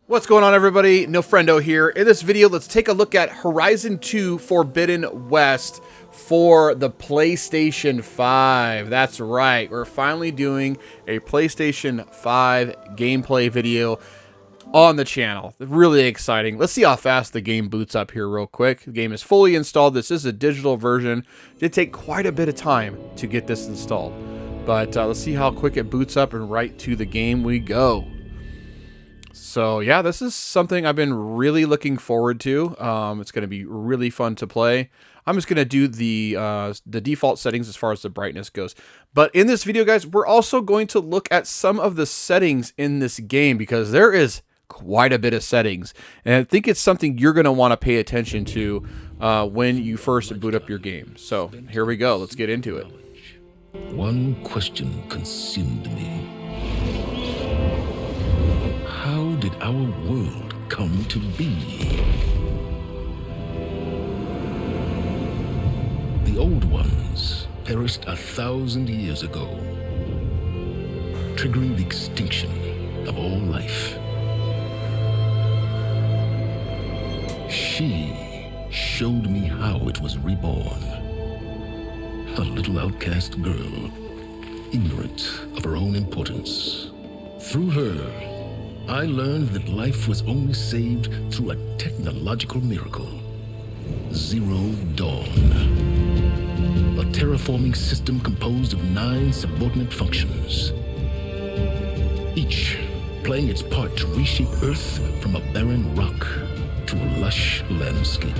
What's going on, everybody? No Friendo here. In this video, let's take a look at Horizon 2 Forbidden West for the PlayStation 5. That's right. We're finally doing a PlayStation 5 gameplay video on the channel. Really exciting. Let's see how fast the game boots up here real quick. The game is fully installed. This is a digital version. It did take quite a bit of time to get this installed. But let's see how quick it boots up, and right to the game we go. So yeah, this is something I've been really looking forward to. It's going to be really fun to play. I'm just going to do the default settings as far as the brightness goes. But in this video, guys, we're also going to look at some of the settings in this game, because there is quite a bit of settings. And I think it's something you're going to want to pay attention to when you first boot up your game. So here we go. Let's get into it. One question consumed me. How did our world come to be? The old ones perished 1,000 years ago, triggering the extinction of all life. She showed me how it was reborn. A little outcast girl, ignorant of her own importance. Through her, I learned that life was only saved through a technological miracle. Zero Dawn. A terraforming system composed of 9 subordinate functions, each playing its part to reshape Earth from a barren rock to a lush landscape.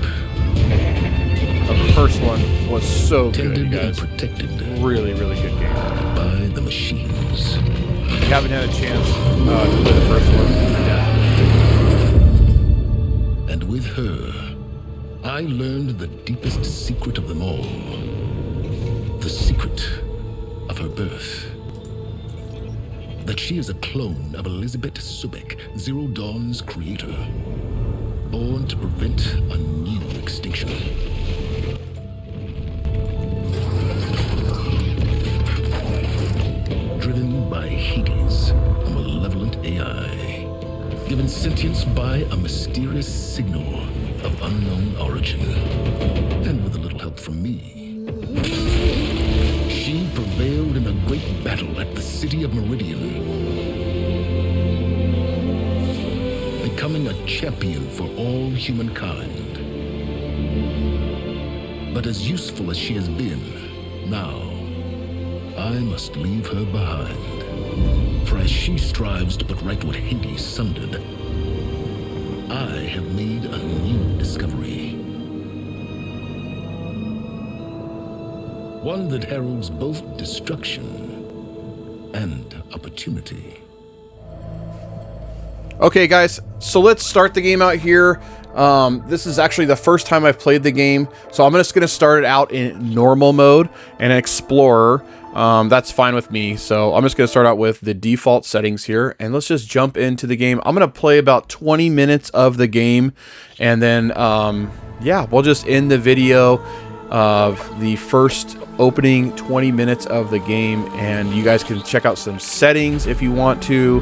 The first one was so good, Tended guys. and protected Really, really good game. by the machines. If you haven't had a chance to play the first one, definitely. And with her, I learned the deepest secret of them all. The secret of her birth. That she is a clone of Elizabeth Subek, Zero Dawn's creator. Born to prevent a new extinction. Driven by Hades, a malevolent AI. Given sentience by a mysterious signal of unknown origin. And with a little help from me, she prevailed in a great battle at the city of Meridian, becoming a champion for all humankind. But as useful as she has been, now I must leave her behind. For as she strives to put right what Hades sundered, I have made a new discovery. One that heralds both destruction and opportunity. Okay, guys, so let's start the game out here. This is actually the first time I've played the game, so I'm just going to start it out in normal mode and Explorer. That's fine with me, so I'm just going to start out with the default settings here, and let's just jump into the game. I'm going to play about 20 minutes of the game, and then, yeah, we'll just end the video of the first opening 20 minutes of the game, and you guys can check out some settings if you want to.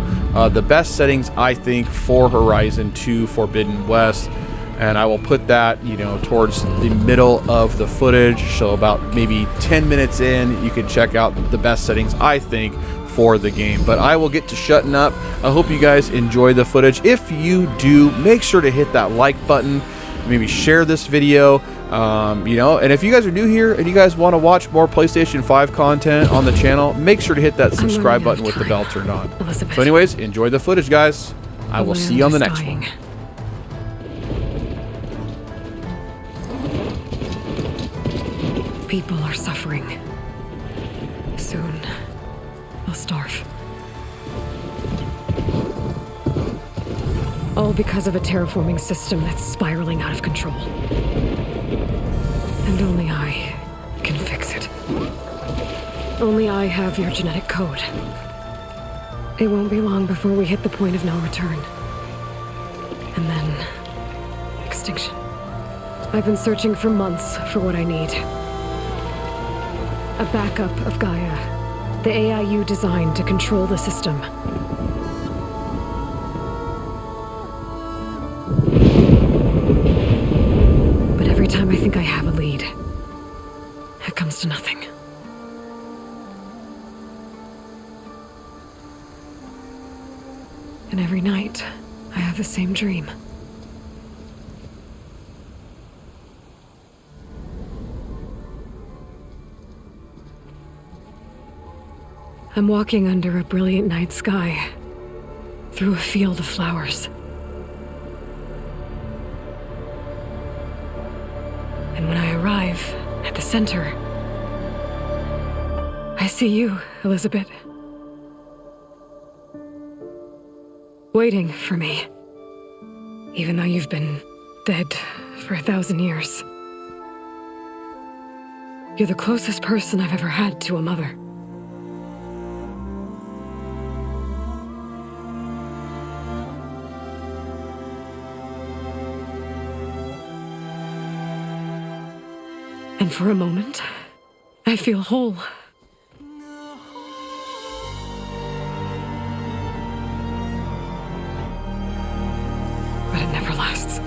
The best settings, I think, for Horizon 2 Forbidden West, and I will put that, you know, towards the middle of the footage, so about maybe 10 minutes in, you can check out the best settings, I think, for the game. But I will get to shutting up. I hope you guys enjoy the footage. If you do, make sure to hit that like button, maybe share this video. You know, and if you guys are new here and you guys want to watch more PlayStation 5 content on the channel, make sure to hit that subscribe button with the bell turned on. Elizabeth. So anyways, enjoy the footage, guys. I will see you on the next one. People are suffering. Soon, they'll starve. All because of a terraforming system that's spiraling out of control. And only I can fix it. Only I have your genetic code. It won't be long before we hit the point of no return. And then, extinction. I've been searching for months for what I need. A backup of Gaia, the AI you designed to control the system. every time I think I have a lead, it comes to nothing. And every night, I have the same dream. I'm walking under a brilliant night sky, through a field of flowers. And when I arrive at the center, I see you, Elizabeth. Waiting for me. Even though you've been dead for 1,000 years. You're the closest person I've ever had to a mother. And for a moment, I feel whole. But it never lasts.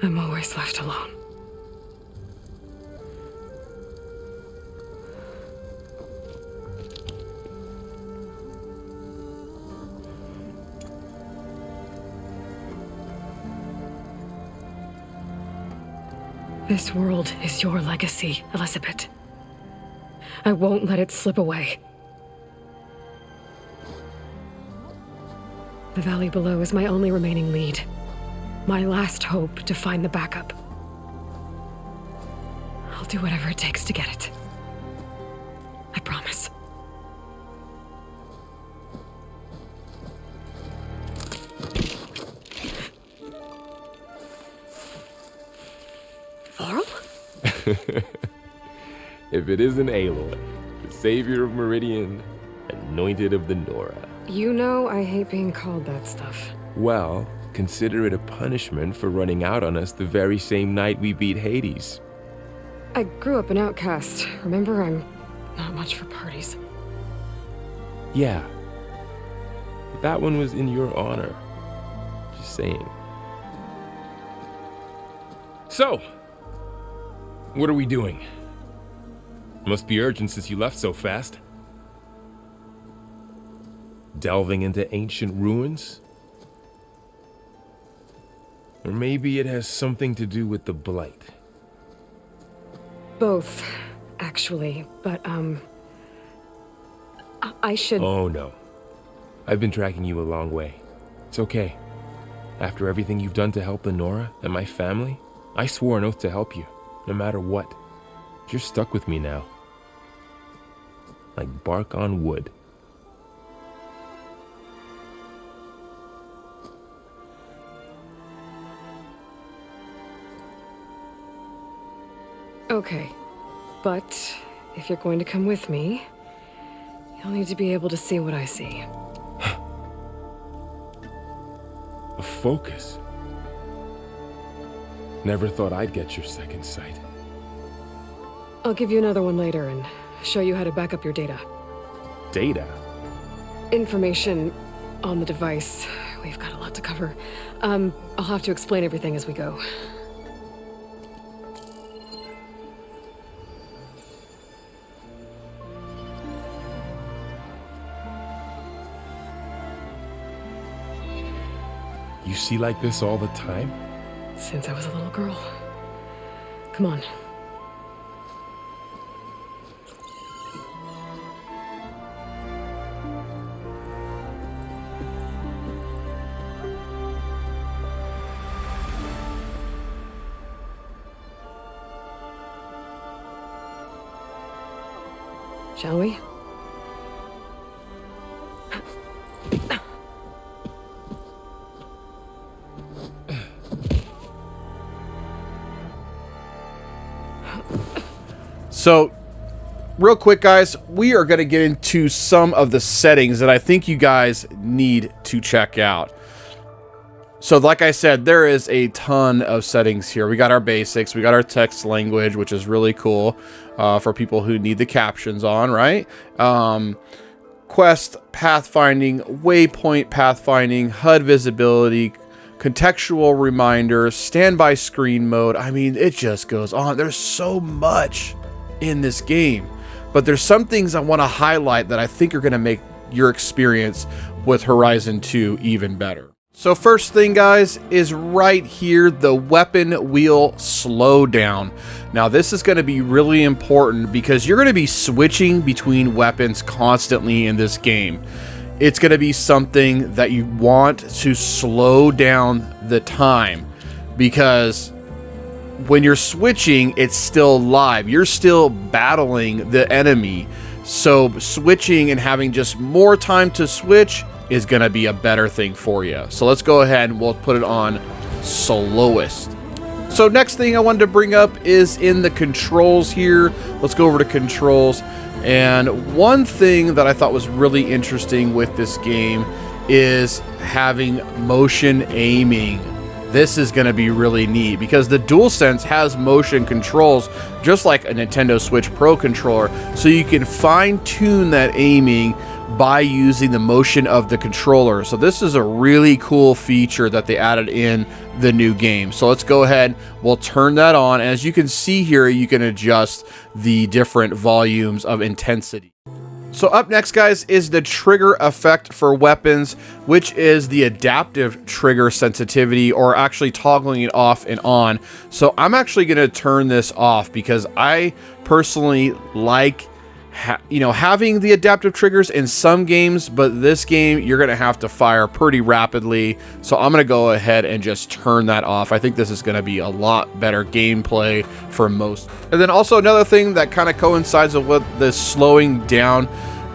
I'm always left alone. This world is your legacy, Elizabeth. I won't let it slip away. The valley below is my only remaining lead. My last hope to find the backup. I'll do whatever it takes to get it. I promise. Varl? If it isn't Aloy, the savior of Meridian, anointed of the Nora. You know I hate being called that stuff. Well, consider it a punishment for running out on us the very same night we beat Hades. I grew up an outcast. Remember, I'm not much for parties. Yeah. That one was in your honor. Just saying. So, what are we doing? Must be urgent since you left so fast. Delving into ancient ruins? Or maybe it has something to do with the Blight. Both, actually, but, I should... Oh, no. I've been tracking you a long way. It's okay. After everything you've done to help the Nora and my family, I swore an oath to help you, no matter what. You're stuck with me now. Like bark on wood. Okay, but if you're going to come with me, you'll need to be able to see what I see. A focus. Never thought I'd get your second sight. I'll give you another one later and show you how to back up your data. Data? Information on the device. We've got a lot to cover. I'll have to explain everything as we go. You see like this all the time? Since I was a little girl. Come on. Shall we? So, real quick, guys, we are going to get into some of the settings that I think you guys need to check out. So like I said, there is a ton of settings here. We got our basics, we got our text language, which is really cool for people who need the captions on, right? Quest pathfinding, waypoint pathfinding, HUD visibility, contextual reminders, standby screen mode. I mean, it just goes on. There's so much in this game, but there's some things I want to highlight that I think are going to make your experience with Horizon 2 even better. So first thing, guys, is right here, the weapon wheel slowdown. Now this is going to be really important because you're going to be switching between weapons constantly in this game. It's going to be something that you want to slow down the time, because when you're switching, it's still live. You're still battling the enemy. So switching and having just more time to switch is going to be a better thing for you. So let's go ahead and we'll put it on slowest. So next thing I wanted to bring up is in the controls here. Let's go over to controls. And one thing that I thought was really interesting with this game is having motion aiming. This is going to be really neat because the DualSense has motion controls just like a Nintendo Switch Pro controller, so you can fine-tune that aiming by using the motion of the controller. So this is a really cool feature that they added in the new game. So let's go ahead, we'll turn that on. As you can see here, you can adjust the different volumes of intensity. So up next, guys, is the trigger effect for weapons, which is the adaptive trigger sensitivity, or actually toggling it off and on. So I'm actually going to turn this off because I personally like having the adaptive triggers in some games, but this game you're going to have to fire pretty rapidly. So I'm going to go ahead and just turn that off. I think this is going to be a lot better gameplay for most. And then also another thing that kind of coincides with the slowing down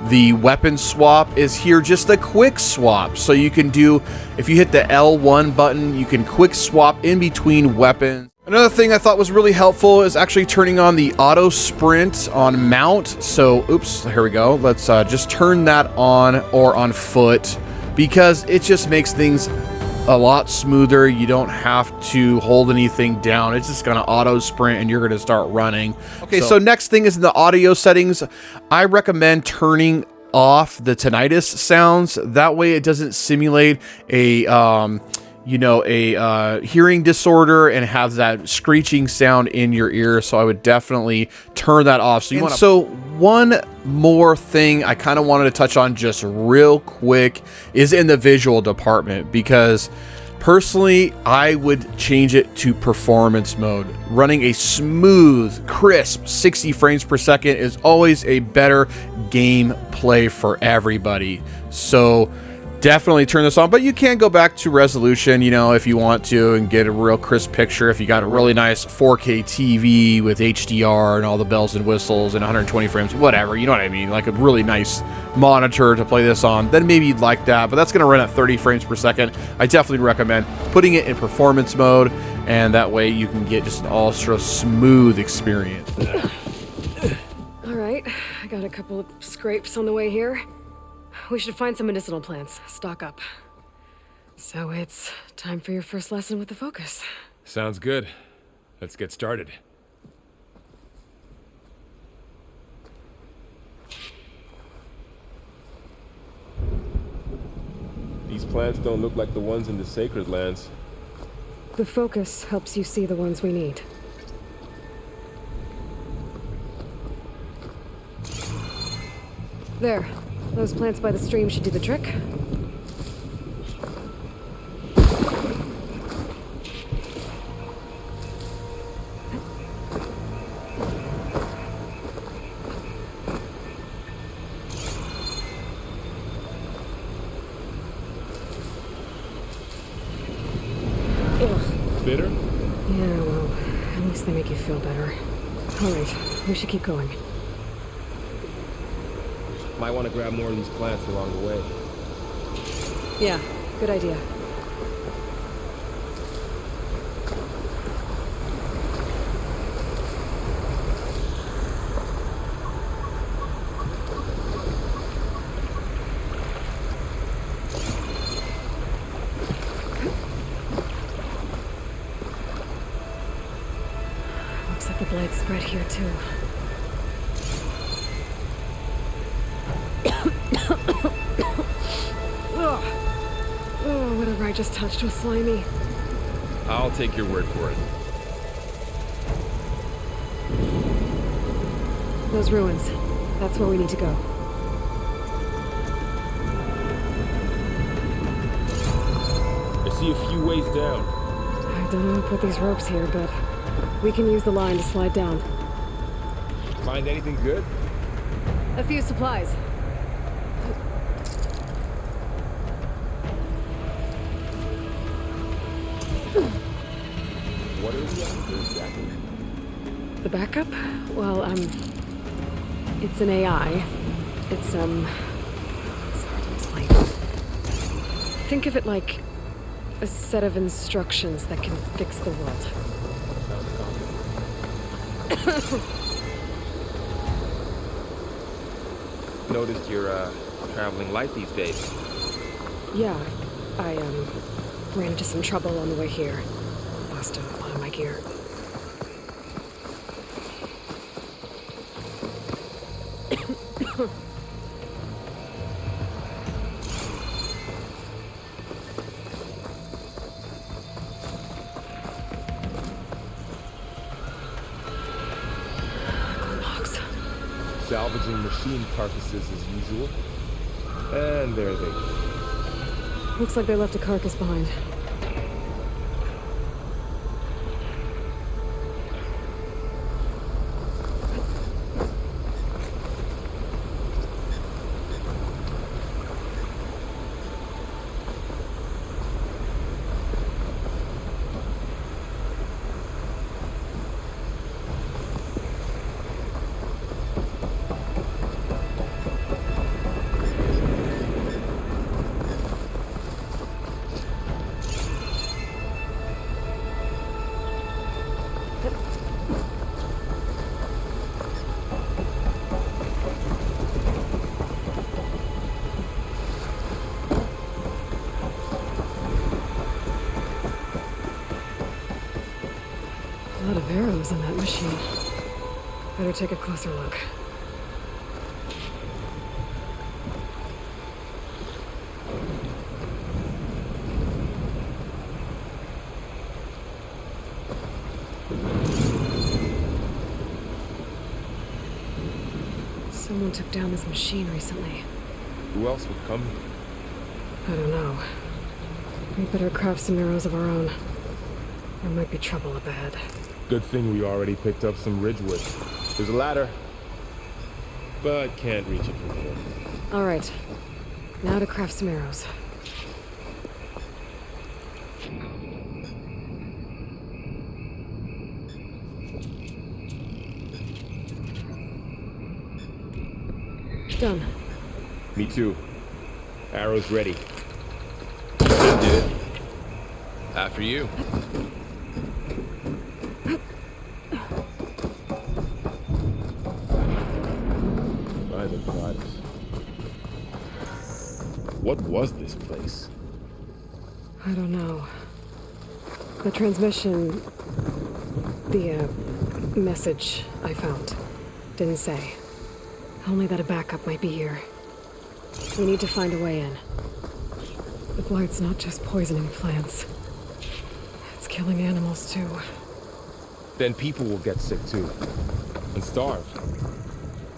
the weapon swap is here, just a quick swap. So you can do, if you hit the L1 button, you can quick swap in between weapons. Another thing I thought was really helpful is actually turning on the auto sprint on mount. So, oops, here we go. Let's just turn that on, or on foot, because it just makes things a lot smoother. You don't have to hold anything down. It's just gonna auto sprint and you're gonna start running. Okay, so next thing is in the audio settings. I recommend turning off the tinnitus sounds. That way it doesn't simulate a hearing disorder and have that screeching sound in your ear. So I would definitely turn that off. So one more thing I kind of wanted to touch on just real quick is in the visual department, because personally I would change it to performance mode. Running a smooth, crisp 60 frames per second is always a better gameplay for everybody. So definitely turn this on, but you can go back to resolution, if you want to, and get a real crisp picture. If you got a really nice 4K TV with HDR and all the bells and whistles and 120 frames, whatever, you know what I mean, like a really nice monitor to play this on, then maybe you'd like that, but that's going to run at 30 frames per second. I definitely recommend putting it in performance mode, and that way you can get just an ultra smooth experience. All right, I got a couple of scrapes on the way here. We should find some medicinal plants, stock up. So it's time for your first lesson with the focus. Sounds good. Let's get started. These plants don't look like the ones in the sacred lands. The focus helps you see the ones we need. There. Those plants by the stream should do the trick. Ugh. Bitter? Yeah, well, at least they make you feel better. All right, we should keep going. Might want to grab more of these plants along the way. Yeah, good idea. The blight spread here too. Ugh. Oh, whatever I just touched was slimy. I'll take your word for it. Those ruins. That's where we need to go. I see a few ways down. I don't know who put these ropes here, but we can use the line to slide down. Find anything good? A few supplies. What are we after exactly? The backup? Well, it's an AI. It's hard to explain. Think of it like a set of instructions that can fix the world. Sounds complicated. Noticed you're, traveling light these days. Yeah, I ran into some trouble on the way here. Lost a lot of my gear. Logs. Salvaging machine carcasses as usual. And there they go. Looks like they left a carcass behind. A lot of arrows in that machine. Better take a closer look. Someone took down this machine recently. Who else would come? I don't know. We better craft some arrows of our own. There might be trouble up ahead. Good thing we already picked up some ridgewood. There's a ladder, but can't reach it from here. All right. Now to craft some arrows. Done. Me too. Arrows ready. That did it. After you. By the gods. What was this place? I don't know. The transmission... the, message I found didn't say. Only that a backup might be here. We need to find a way in. The blight's not just poisoning plants. It's killing animals, too. Then people will get sick too. And starve.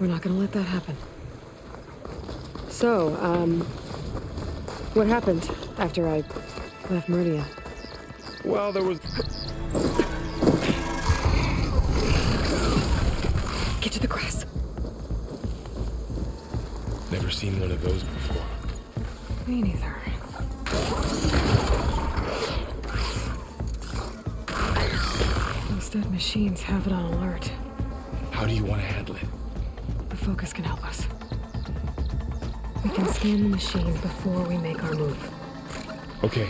We're not gonna let that happen. So, what happened after I left Meridia? Well, there was... Get to the grass. Never seen one of those before. Me neither. Those dead machines have it on alert. How do you want to handle it? The focus can help us. We can scan the machines before we make our move. Okay.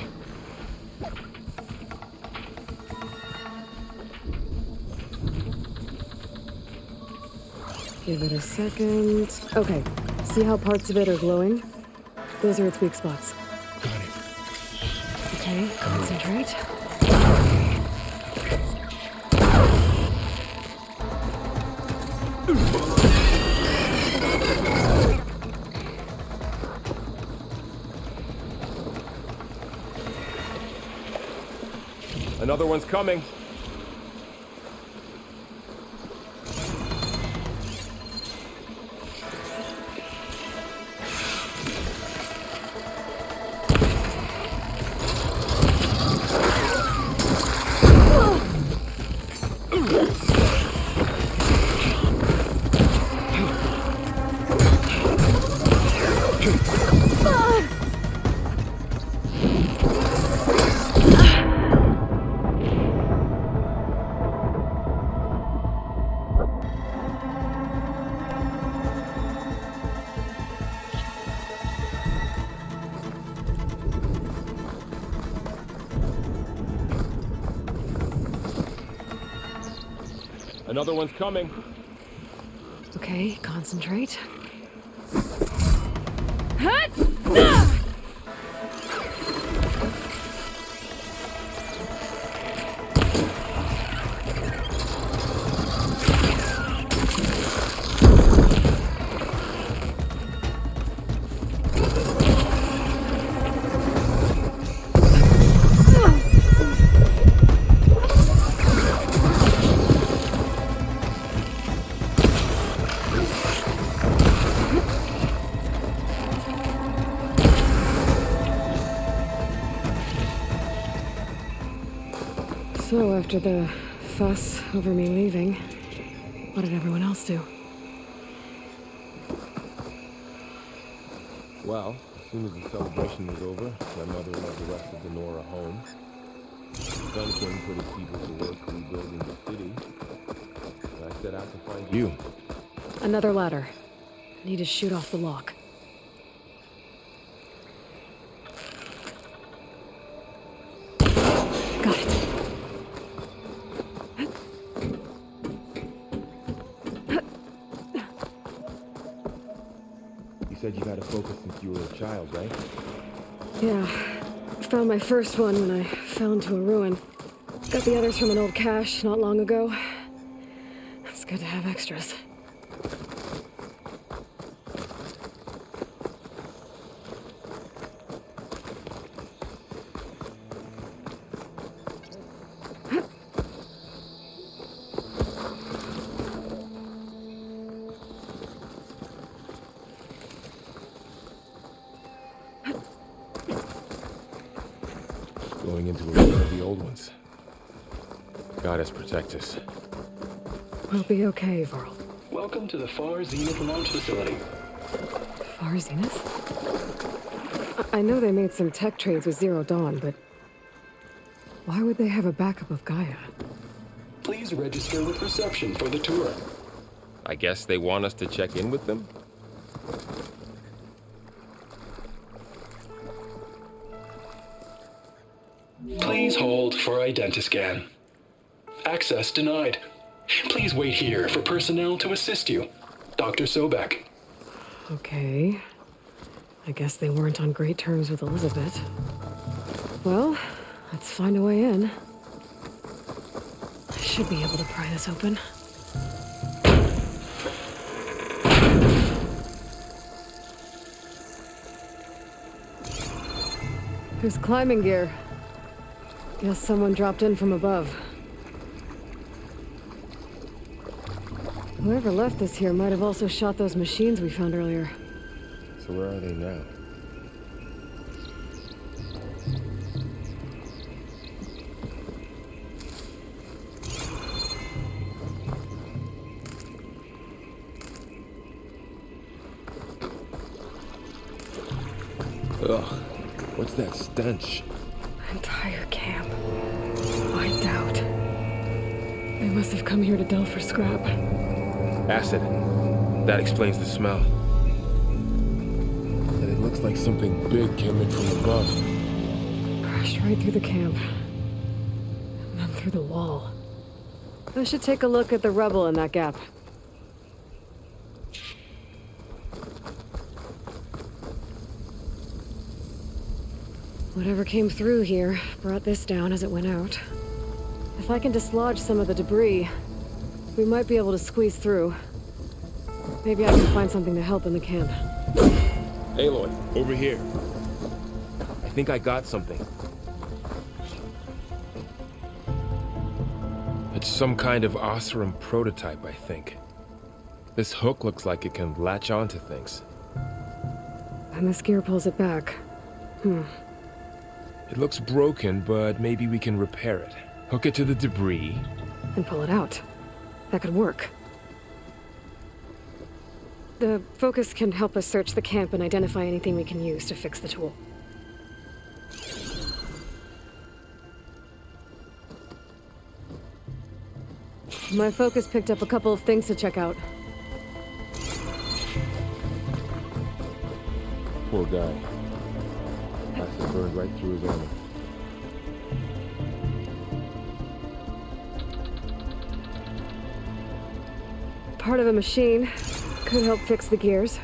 Give it a second. Okay. See how parts of it are glowing? Those are its weak spots. Got it. Okay, concentrate. Another one's coming. Another one's coming. Okay, concentrate. So, after the fuss over me leaving, what did everyone else do? Well, as soon as the celebration was over, my mother led the rest of the Nora home. Duncan put his people to work rebuilding the city. And I set out to find you. Another ladder. Need to shoot off the lock. Got it. You said you got a focus since you were a child, right? Yeah. Found my first one when I fell into a ruin. Got the others from an old cache not long ago. It's good to have extras. Going into a ruin of the old ones. Goddess protect us. We'll be okay, Varl. Welcome to the Far Zenith launch facility. Far Zenith? I know they made some tech trades with Zero Dawn, but why would they have a backup of Gaia? Please register with reception for the tour. I guess they want us to check in with them? Please hold for identiscan. Access denied. Please wait here for personnel to assist you. Dr. Sobek. Okay. I guess they weren't on great terms with Elizabeth. Well, let's find a way in. I should be able to pry this open. There's climbing gear. Guess someone dropped in from above. Whoever left this here might have also shot those machines we found earlier. So where are they now? Ugh, what's that stench? Entire camp. Wiped out. They must have come here to delve for scrap. Acid. That explains the smell. And it looks like something big came in from above. Crashed right through the camp. And then through the wall. I should take a look at the rubble in that gap. Whatever came through here brought this down as it went out. If I can dislodge some of the debris, we might be able to squeeze through. Maybe I can find something to help in the camp. Aloy, over here. I think I got something. It's some kind of Osram prototype, I think. This hook looks like it can latch onto things. And this gear pulls it back. It looks broken, but maybe we can repair it. Hook it to the debris. And pull it out. That could work. The focus can help us search the camp and identify anything we can use to fix the tool. My focus picked up a couple of things to check out. Poor guy. Acid burned right through his armor. Part of a machine. Could help fix the gears.